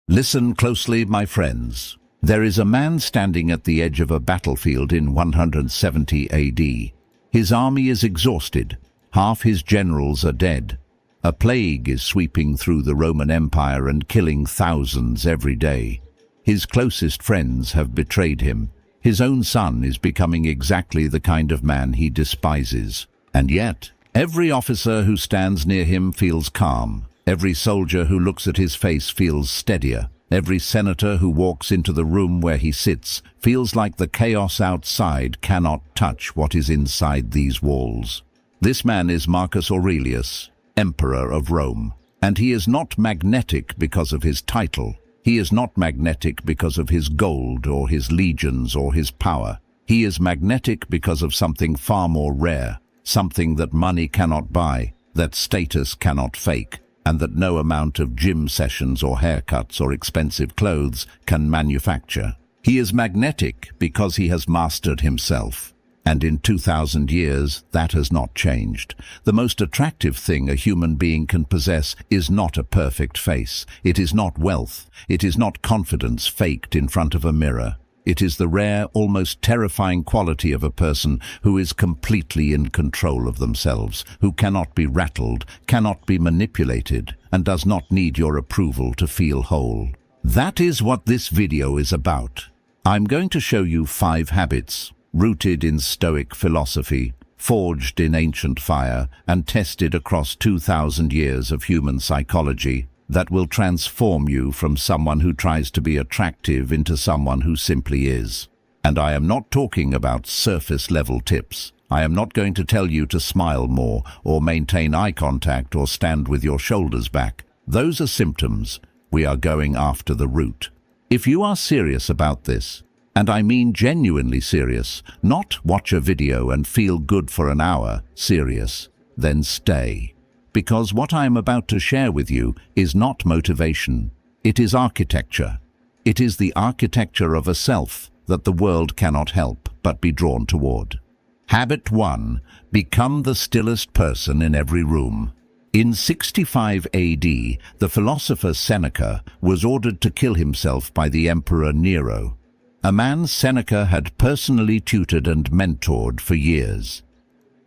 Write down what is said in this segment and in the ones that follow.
Listen closely, my friends. There is a man standing at the edge of a battlefield in 170 AD. His army is exhausted. Half his generals are dead. A plague is sweeping through the Roman Empire and killing thousands every day. His closest friends have betrayed him. His own son is becoming exactly the kind of man he despises. And yet, every officer who stands near him feels calm. Every soldier who looks at his face feels steadier. Every senator who walks into the room where he sits feels like the chaos outside cannot touch what is inside these walls. This man is Marcus Aurelius, Emperor of Rome. And he is not magnetic because of his title. He is not magnetic because of his gold or his legions or his power. He is magnetic because of something far more rare, something that money cannot buy, that status cannot fake, and that no amount of gym sessions or haircuts or expensive clothes can manufacture. He is magnetic because he has mastered himself. And in 2,000 years, that has not changed. The most attractive thing a human being can possess is not a perfect face. It is not wealth. It is not confidence faked in front of a mirror. It is the rare, almost terrifying quality of a person who is completely in control of themselves, who cannot be rattled, cannot be manipulated, and does not need your approval to feel whole. That is what this video is about. I'm going to show you 5 habits, rooted in Stoic philosophy, forged in ancient fire, and tested across 2,000 years of human psychology, that will transform you from someone who tries to be attractive into someone who simply is. And I am not talking about surface-level tips. I am not going to tell you to smile more, or maintain eye contact, or stand with your shoulders back. Those are symptoms. We are going after the root. If you are serious about this, and I mean genuinely serious, not watch a video and feel good for an hour, serious, then stay. Because what I am about to share with you is not motivation. It is architecture. It is the architecture of a self that the world cannot help but be drawn toward. Habit 1. Become the stillest person in every room. In 65 AD, the philosopher Seneca was ordered to kill himself by the Emperor Nero, a man Seneca had personally tutored and mentored for years.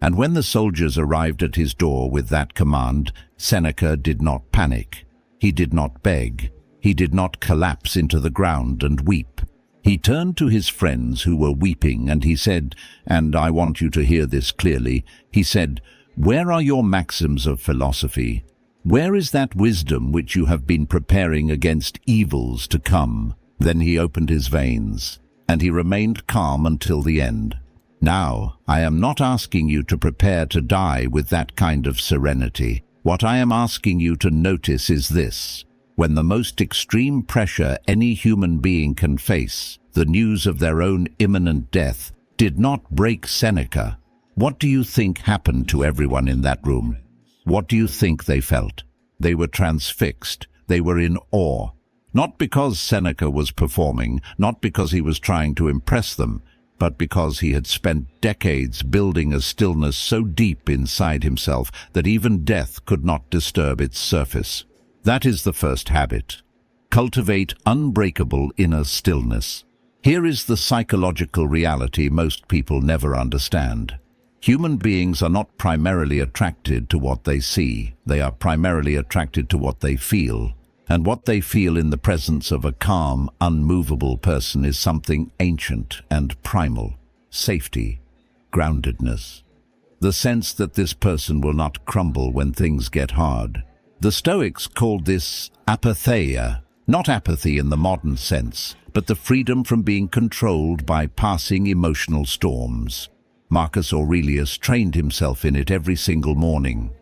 And when the soldiers arrived at his door with that command, Seneca did not panic. He did not beg. He did not collapse into the ground and weep. He turned to his friends who were weeping and he said, and I want you to hear this clearly, he said, "Where are your maxims of philosophy? Where is that wisdom which you have been preparing against evils to come?" Then he opened his veins, and he remained calm until the end. Now, I am not asking you to prepare to die with that kind of serenity. What I am asking you to notice is this. When the most extreme pressure any human being can face, the news of their own imminent death, did not break Seneca, what do you think happened to everyone in that room? What do you think they felt? They were transfixed. They were in awe. Not because Seneca was performing, not because he was trying to impress them, but because he had spent decades building a stillness so deep inside himself that even death could not disturb its surface. That is the first habit. Cultivate unbreakable inner stillness. Here is the psychological reality most people never understand. Human beings are not primarily attracted to what they see. They are primarily attracted to what they feel. And what they feel in the presence of a calm, unmovable person is something ancient and primal. Safety, groundedness. The sense that this person will not crumble when things get hard. The Stoics called this apatheia, not apathy in the modern sense, but the freedom from being controlled by passing emotional storms. Marcus Aurelius trained himself in it every single morning.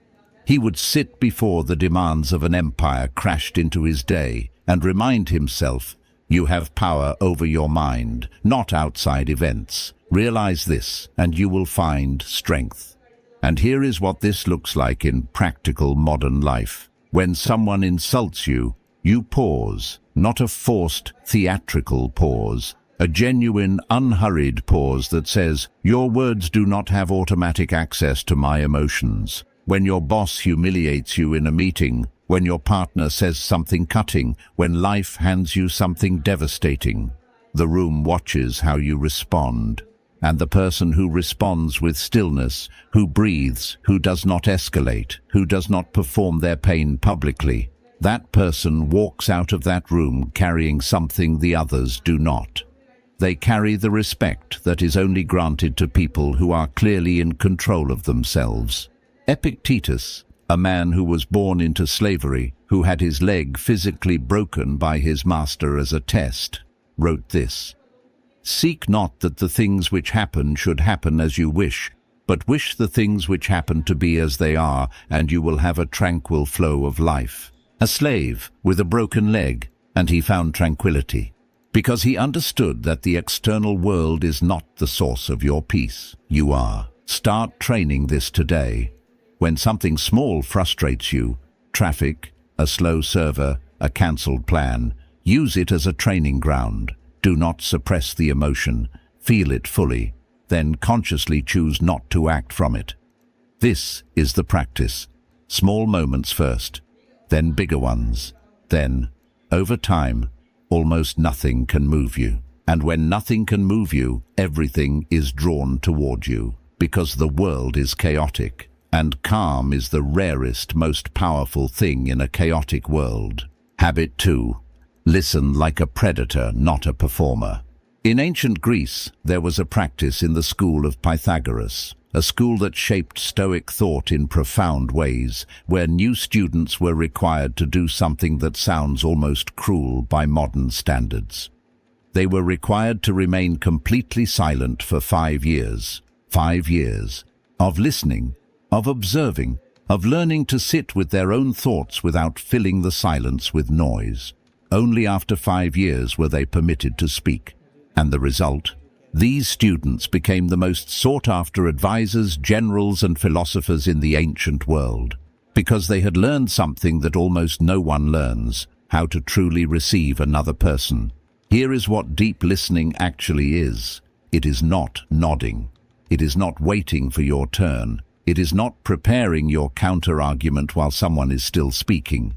He would sit before the demands of an empire crashed into his day and remind himself, you have power over your mind, not outside events. Realize this, and you will find strength. And here is what this looks like in practical modern life. When someone insults you, you pause, not a forced, theatrical pause, a genuine, unhurried pause that says, your words do not have automatic access to my emotions. When your boss humiliates you in a meeting, when your partner says something cutting, when life hands you something devastating. The room watches how you respond. And the person who responds with stillness, who breathes, who does not escalate, who does not perform their pain publicly, that person walks out of that room carrying something the others do not. They carry the respect that is only granted to people who are clearly in control of themselves. Epictetus, a man who was born into slavery, who had his leg physically broken by his master as a test, wrote this: "Seek not that the things which happen should happen as you wish, but wish the things which happen to be as they are, and you will have a tranquil flow of life." A slave with a broken leg, and he found tranquility, because he understood that the external world is not the source of your peace. You are. Start training this today. When something small frustrates you, traffic, a slow server, a cancelled plan, use it as a training ground. Do not suppress the emotion. Feel it fully. Then consciously choose not to act from it. This is the practice. Small moments first, then bigger ones. Then, over time, almost nothing can move you. And when nothing can move you, everything is drawn toward you, because the world is chaotic. And calm is the rarest, most powerful thing in a chaotic world. Habit 2. Listen like a predator, not a performer. In ancient Greece, there was a practice in the school of Pythagoras, a school that shaped Stoic thought in profound ways, where new students were required to do something that sounds almost cruel by modern standards. They were required to remain completely silent for 5 years. 5 years of listening, of observing, of learning to sit with their own thoughts without filling the silence with noise. Only after 5 years were they permitted to speak. And the result? These students became the most sought-after advisors, generals, and philosophers in the ancient world, because they had learned something that almost no one learns: how to truly receive another person. Here is what deep listening actually is. It is not nodding. It is not waiting for your turn. It is not preparing your counter-argument while someone is still speaking.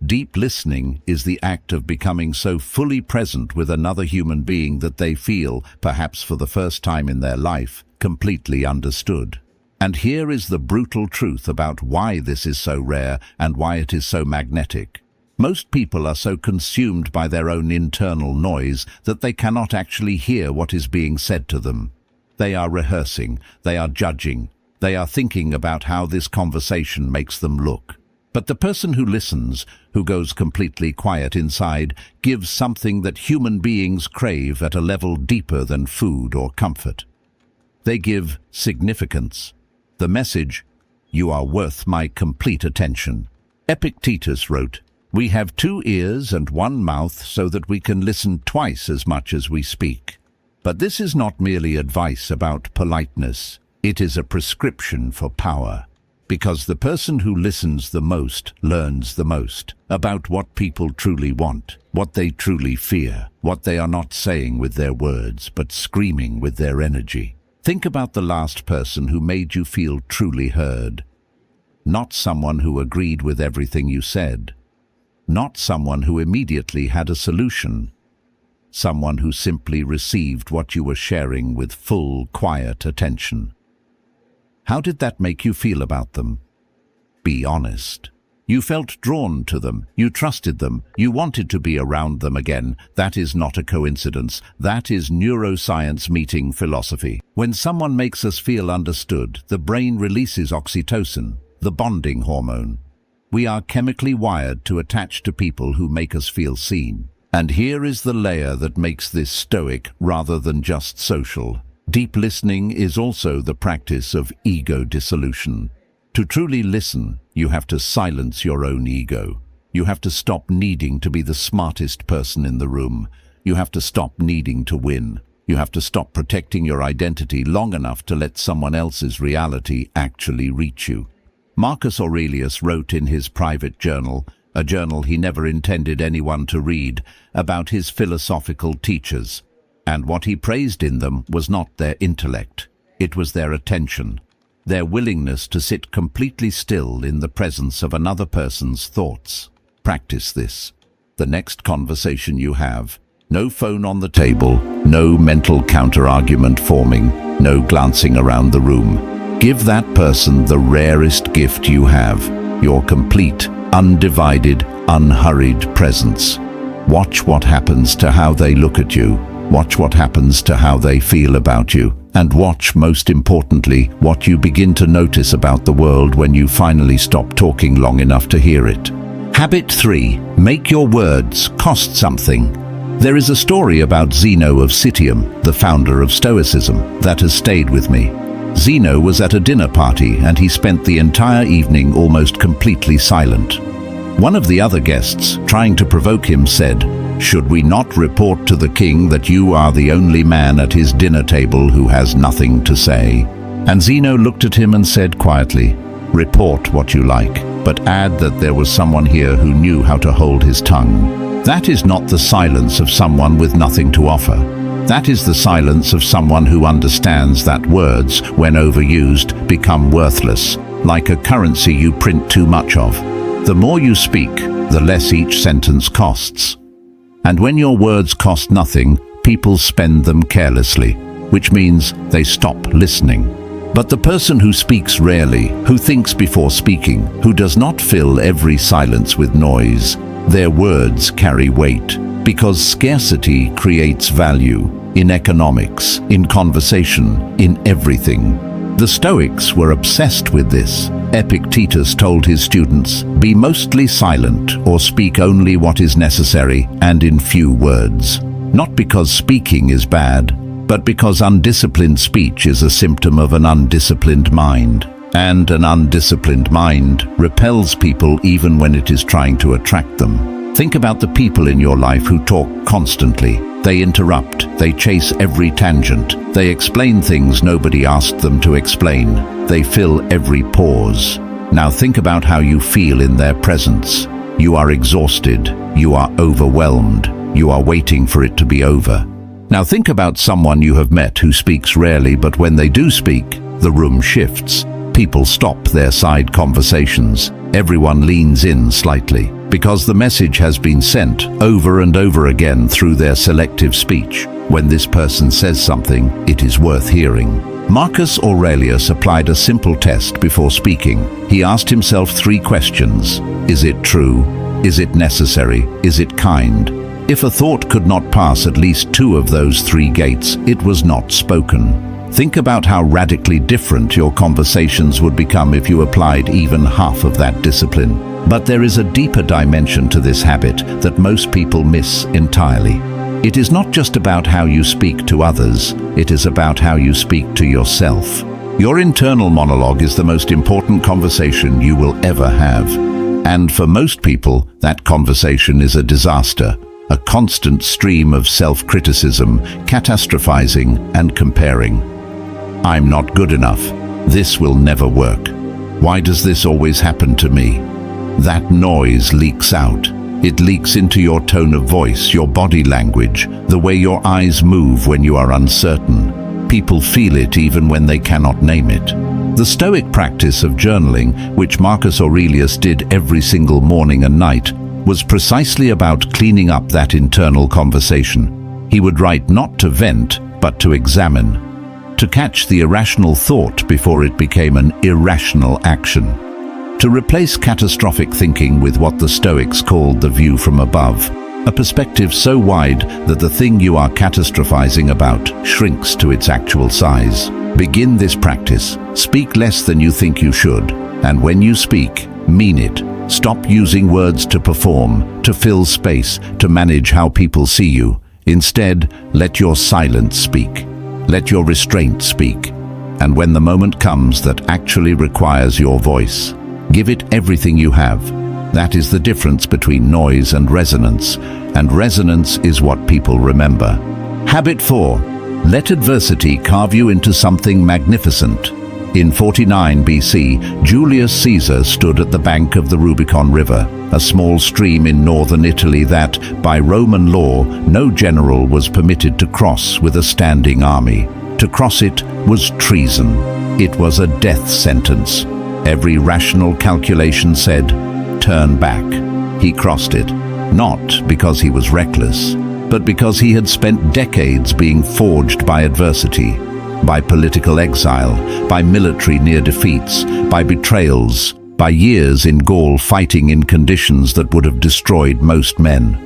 Deep listening is the act of becoming so fully present with another human being that they feel, perhaps for the first time in their life, completely understood. And here is the brutal truth about why this is so rare and why it is so magnetic. Most people are so consumed by their own internal noise that they cannot actually hear what is being said to them. They are rehearsing, they are judging, they are thinking about how this conversation makes them look. But the person who listens, who goes completely quiet inside, gives something that human beings crave at a level deeper than food or comfort. They give significance. The message, "You are worth my complete attention." Epictetus wrote, "We have 2 ears and 1 mouth so that we can listen twice as much as we speak." But this is not merely advice about politeness. It is a prescription for power. Because the person who listens the most learns the most about what people truly want, what they truly fear, what they are not saying with their words, but screaming with their energy. Think about the last person who made you feel truly heard. Not someone who agreed with everything you said. Not someone who immediately had a solution. Someone who simply received what you were sharing with full, quiet attention. How did that make you feel about them? Be honest. You felt drawn to them, you trusted them, you wanted to be around them again. That is not a coincidence. That is neuroscience meeting philosophy. When someone makes us feel understood, the brain releases oxytocin, the bonding hormone. We are chemically wired to attach to people who make us feel seen. And here is the layer that makes this stoic rather than just social. Deep listening is also the practice of ego dissolution. To truly listen, you have to silence your own ego. You have to stop needing to be the smartest person in the room. You have to stop needing to win. You have to stop protecting your identity long enough to let someone else's reality actually reach you. Marcus Aurelius wrote in his private journal, a journal he never intended anyone to read, about his philosophical teachers. And what he praised in them was not their intellect, it was their attention. their willingness to sit completely still in the presence of another person's thoughts. Practice this. The next conversation you have, no phone on the table, no mental counter-argument forming, no glancing around the room. Give that person the rarest gift you have, your complete, undivided, unhurried presence. Watch what happens to how they look at you. Watch what happens to how they feel about you. And watch, most importantly, what you begin to notice about the world when you finally stop talking long enough to hear it. Habit 3. Make your words cost something. There is a story about Zeno of Citium, the founder of Stoicism, that has stayed with me. Zeno was at a dinner party and he spent the entire evening almost completely silent. One of the other guests, trying to provoke him, said, "Should we not report to the king that you are the only man at his dinner table who has nothing to say?" And Zeno looked at him and said quietly, "Report what you like, but add that there was someone here who knew how to hold his tongue." That is not the silence of someone with nothing to offer. That is the silence of someone who understands that words, when overused, become worthless, like a currency you print too much of. The more you speak, the less each sentence costs. And when your words cost nothing, people spend them carelessly, which means they stop listening. But the person who speaks rarely, who thinks before speaking, who does not fill every silence with noise, their words carry weight, because scarcity creates value in economics, in conversation, in everything. The Stoics were obsessed with this. Epictetus told his students, "Be mostly silent or speak only what is necessary and in few words." Not because speaking is bad, but because undisciplined speech is a symptom of an undisciplined mind. And an undisciplined mind repels people even when it is trying to attract them. Think about the people in your life who talk constantly. They interrupt, they chase every tangent, they explain things nobody asked them to explain, they fill every pause. Now think about how you feel in their presence. You are exhausted, you are overwhelmed, you are waiting for it to be over. Now think about someone you have met who speaks rarely, but when they do speak, the room shifts. People stop their side conversations. Everyone leans in slightly, because the message has been sent over and over again through their selective speech. When this person says something, it is worth hearing. Marcus Aurelius applied a simple test before speaking. He asked himself 3 questions. Is it true? Is it necessary? Is it kind? If a thought could not pass at least 2 of those 3 gates, it was not spoken. Think about how radically different your conversations would become if you applied even half of that discipline. But there is a deeper dimension to this habit that most people miss entirely. It is not just about how you speak to others, it is about how you speak to yourself. Your internal monologue is the most important conversation you will ever have. And for most people, that conversation is a disaster, a constant stream of self-criticism, catastrophizing, and comparing. I'm not good enough. This will never work. Why does this always happen to me? That noise leaks out. It leaks into your tone of voice, your body language, the way your eyes move when you are uncertain. People feel it even when they cannot name it. The Stoic practice of journaling, which Marcus Aurelius did every single morning and night, was precisely about cleaning up that internal conversation. He would write not to vent, but to examine, to catch the irrational thought before it became an irrational action, to replace catastrophic thinking with what the Stoics called the view from above, a perspective so wide that the thing you are catastrophizing about shrinks to its actual size. Begin this practice. Speak less than you think you should, and when you speak, mean it. Stop using words to perform, to fill space, to manage how people see you. Instead, let your silence speak. Let your restraint speak. And when the moment comes that actually requires your voice, give it everything you have. That is the difference between noise and resonance is what people remember. Habit 4. Let adversity carve you into something magnificent. In 49 BC, Julius Caesar stood at the bank of the Rubicon River, a small stream in northern Italy that, by Roman law, no general was permitted to cross with a standing army. To cross it was treason. It was a death sentence. Every rational calculation said, turn back. He crossed it, not because he was reckless, but because he had spent decades being forged by adversity, by political exile, by military near defeats, by betrayals, by years in Gaul fighting in conditions that would have destroyed most men.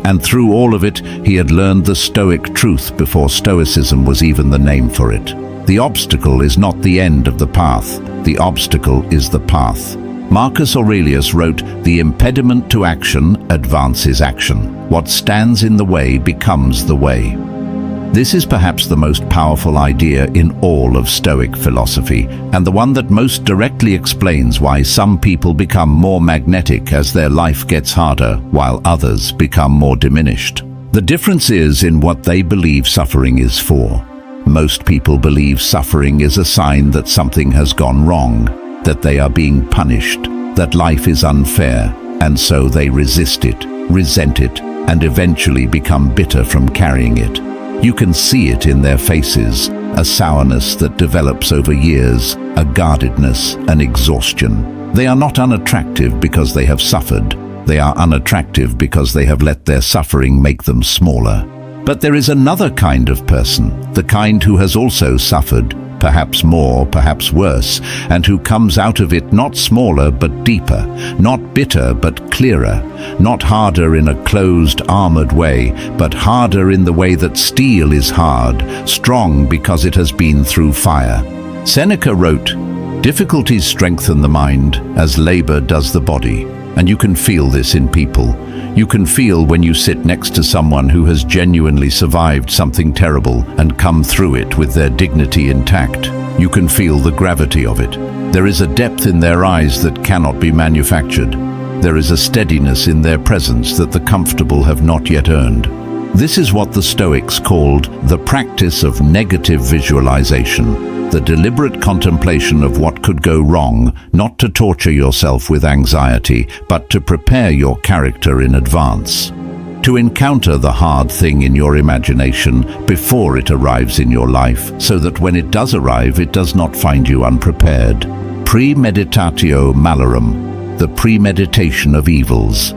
And through all of it, he had learned the Stoic truth before Stoicism was even the name for it. The obstacle is not the end of the path. The obstacle is the path. Marcus Aurelius wrote, "The impediment to action advances action. What stands in the way becomes the way." This is perhaps the most powerful idea in all of Stoic philosophy, and the one that most directly explains why some people become more magnetic as their life gets harder, while others become more diminished. The difference is in what they believe suffering is for. Most people believe suffering is a sign that something has gone wrong, that they are being punished, that life is unfair, and so they resist it, resent it, and eventually become bitter from carrying it. You can see it in their faces, a sourness that develops over years, a guardedness, an exhaustion. They are not unattractive because they have suffered. They are unattractive because they have let their suffering make them smaller. But there is another kind of person, the kind who has also suffered, perhaps more, perhaps worse, and who comes out of it not smaller but deeper, not bitter but clearer, not harder in a closed, armored way, but harder in the way that steel is hard, strong because it has been through fire. Seneca wrote, "Difficulties strengthen the mind as labor does the body." And you can feel this in people. You can feel when you sit next to someone who has genuinely survived something terrible and come through it with their dignity intact. You can feel the gravity of it. There is a depth in their eyes that cannot be manufactured. There is a steadiness in their presence that the comfortable have not yet earned. This is what the Stoics called the practice of negative visualization, the deliberate contemplation of what could go wrong, not to torture yourself with anxiety, but to prepare your character in advance. To encounter the hard thing in your imagination before it arrives in your life, so that when it does arrive, it does not find you unprepared. Premeditatio malorum, the premeditation of evils.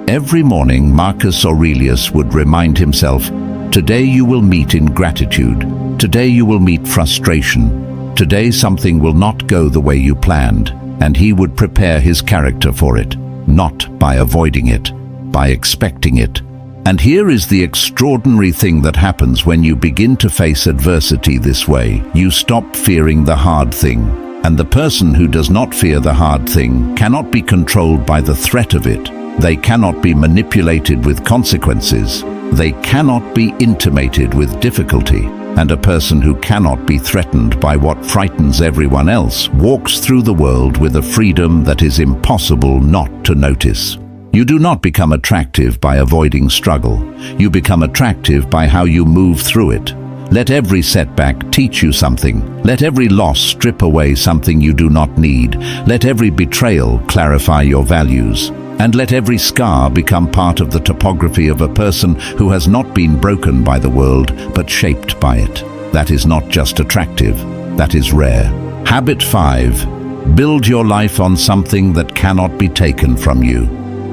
Every morning, Marcus Aurelius would remind himself, today you will meet ingratitude. Today you will meet frustration. Today something will not go the way you planned, and he would prepare his character for it, not by avoiding it, by expecting it. And here is the extraordinary thing that happens when you begin to face adversity this way. You stop fearing the hard thing, and the person who does not fear the hard thing cannot be controlled by the threat of it. They cannot be manipulated with consequences. They cannot be intimated with difficulty. And a person who cannot be threatened by what frightens everyone else walks through the world with a freedom that is impossible not to notice. You do not become attractive by avoiding struggle. You become attractive by how you move through it. Let every setback teach you something. Let every loss strip away something you do not need. Let every betrayal clarify your values. And let every scar become part of the topography of a person who has not been broken by the world, but shaped by it. That is not just attractive, that is rare. Habit 5. Build your life on something that cannot be taken from you.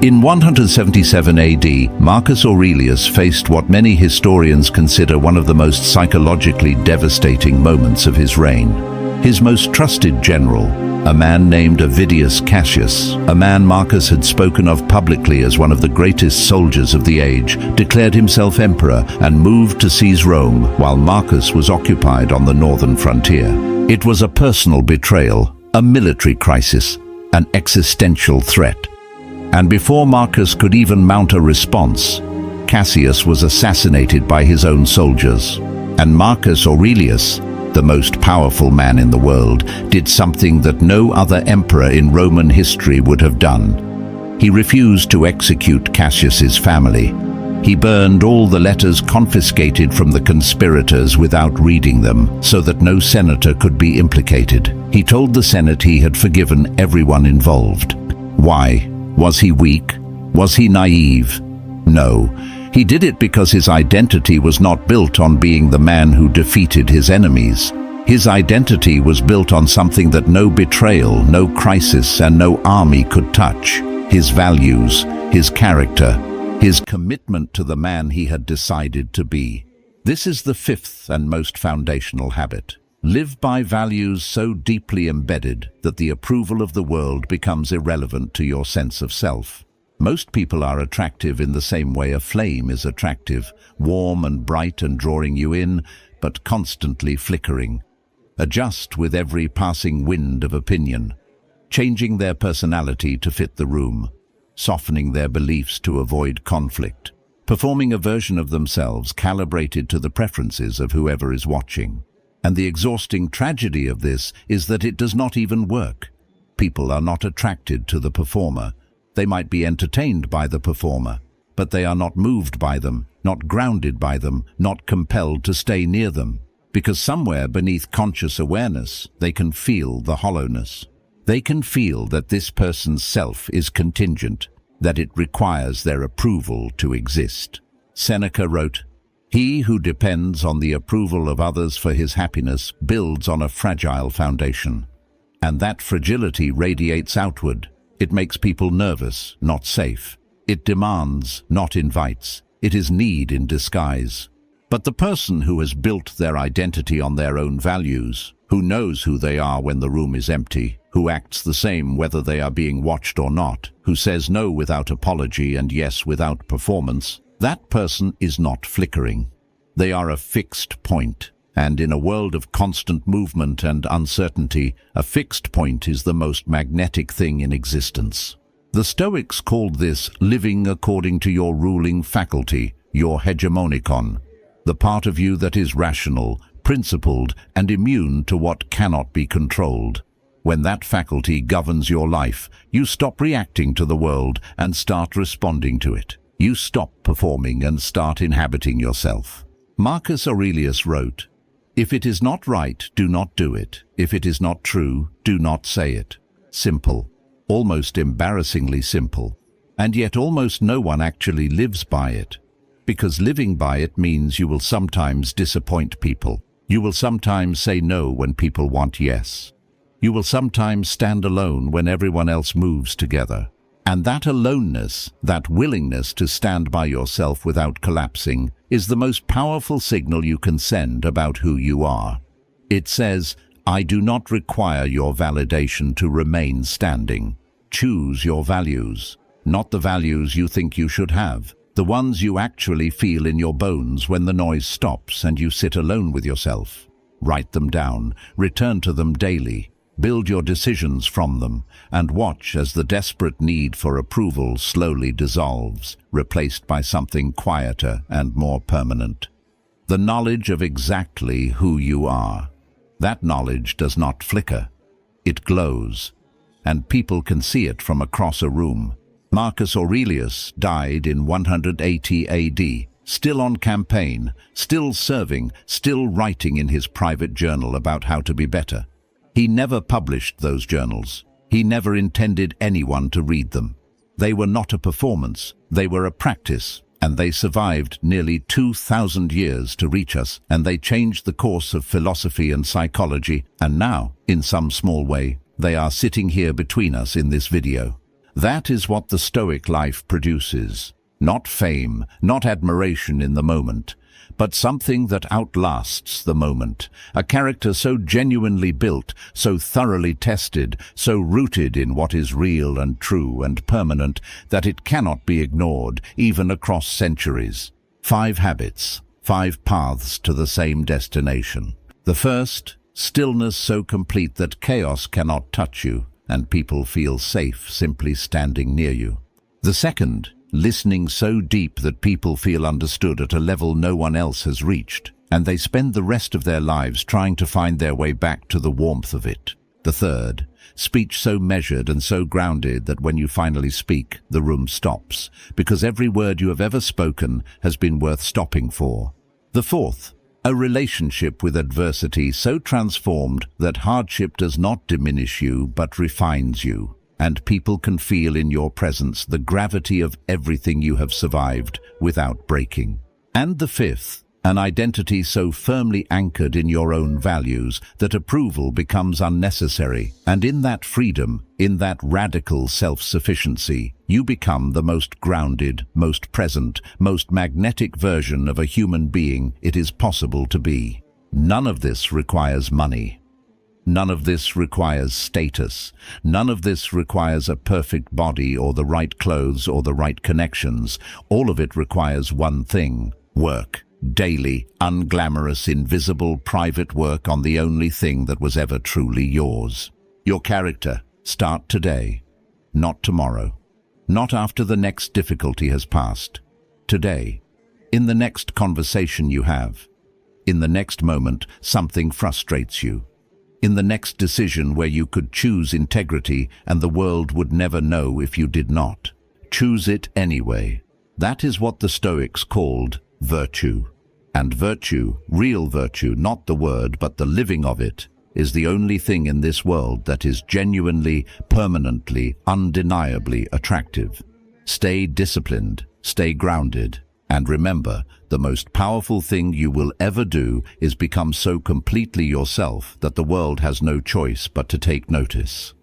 In 177 AD, Marcus Aurelius faced what many historians consider one of the most psychologically devastating moments of his reign. His most trusted general, a man named Avidius Cassius, a man Marcus had spoken of publicly as one of the greatest soldiers of the age, declared himself emperor and moved to seize Rome while Marcus was occupied on the northern frontier. It was a personal betrayal, a military crisis, an existential threat. And before Marcus could even mount a response, Cassius was assassinated by his own soldiers. And Marcus Aurelius, the most powerful man in the world, did something that no other emperor in Roman history would have done. He refused to execute Cassius's family. He burned all the letters confiscated from the conspirators without reading them, so that no senator could be implicated. He told the Senate he had forgiven everyone involved. Why? Was he weak? Was he naive? No. He did it because his identity was not built on being the man who defeated his enemies. His identity was built on something that no betrayal, no crisis, and no army could touch: his values, his character, his commitment to the man he had decided to be. This is the fifth and most foundational habit. Live by values so deeply embedded that the approval of the world becomes irrelevant to your sense of self. Most people are attractive in the same way a flame is attractive, warm and bright and drawing you in, but constantly flickering. Adjust with every passing wind of opinion, changing their personality to fit the room, softening their beliefs to avoid conflict, performing a version of themselves calibrated to the preferences of whoever is watching. And the exhausting tragedy of this is that it does not even work. People are not attracted to the performer. They might be entertained by the performer, but they are not moved by them, not grounded by them, not compelled to stay near them. Because somewhere beneath conscious awareness, they can feel the hollowness. They can feel that this person's self is contingent, that it requires their approval to exist. Seneca wrote, "He who depends on the approval of others for his happiness builds on a fragile foundation." And that fragility radiates outward. It makes people nervous, not safe. It demands, not invites. It is need in disguise. But the person who has built their identity on their own values, who knows who they are when the room is empty, who acts the same whether they are being watched or not, who says no without apology and yes without performance, that person is not flickering. They are a fixed point. And in a world of constant movement and uncertainty, a fixed point is the most magnetic thing in existence. The Stoics called this living according to your ruling faculty, your hegemonikon, the part of you that is rational, principled, and immune to what cannot be controlled. When that faculty governs your life, you stop reacting to the world and start responding to it. You stop performing and start inhabiting yourself. Marcus Aurelius wrote, "If it is not right, do not do it. If it is not true, do not say it." Simple, almost embarrassingly simple. And yet almost no one actually lives by it. Because living by it means you will sometimes disappoint people. You will sometimes say no when people want yes. You will sometimes stand alone when everyone else moves together. And that aloneness, that willingness to stand by yourself without collapsing, is the most powerful signal you can send about who you are. It says, "I do not require your validation to remain standing." Choose your values, not the values you think you should have, the ones you actually feel in your bones when the noise stops and you sit alone with yourself. Write them down, return to them daily. Build your decisions from them, and watch as the desperate need for approval slowly dissolves, replaced by something quieter and more permanent. The knowledge of exactly who you are. That knowledge does not flicker. It glows, and people can see it from across a room. Marcus Aurelius died in 180 AD, still on campaign, still serving, still writing in his private journal about how to be better. He never published those journals. He never intended anyone to read them. They were not a performance, they were a practice, and they survived nearly 2,000 years to reach us, and they changed the course of philosophy and psychology, and now, in some small way, they are sitting here between us in this video. That is what the Stoic life produces. Not fame, not admiration in the moment, but something that outlasts the moment. A character so genuinely built, so thoroughly tested, so rooted in what is real and true and permanent that it cannot be ignored, even across centuries. 5 habits, 5 paths to the same destination. The first, stillness so complete that chaos cannot touch you, and people feel safe simply standing near you. The second, listening so deep that people feel understood at a level no one else has reached, and they spend the rest of their lives trying to find their way back to the warmth of it. The third, speech so measured and so grounded that when you finally speak, the room stops, because every word you have ever spoken has been worth stopping for. The fourth, a relationship with adversity so transformed that hardship does not diminish you but refines you, and people can feel in your presence the gravity of everything you have survived without breaking. And the fifth, An identity so firmly anchored in your own values that approval becomes unnecessary, and in that freedom, in that radical self-sufficiency, you become the most grounded, most present, most magnetic version of a human being it is possible to be. None of this requires money. None of this requires status. None of this requires a perfect body or the right clothes or the right connections. All of it requires one thing: work. Daily, unglamorous, invisible, private work on the only thing that was ever truly yours. Your character. Start today. Not tomorrow. Not after the next difficulty has passed. Today. In the next conversation you have. In the next moment something frustrates you. In the next decision where you could choose integrity and the world would never know if you did not. Choose it anyway. That is what the Stoics called virtue. And virtue, real virtue, not the word but the living of it, is the only thing in this world that is genuinely, permanently, undeniably attractive. Stay disciplined, stay grounded, and remember, the most powerful thing you will ever do is become so completely yourself that the world has no choice but to take notice.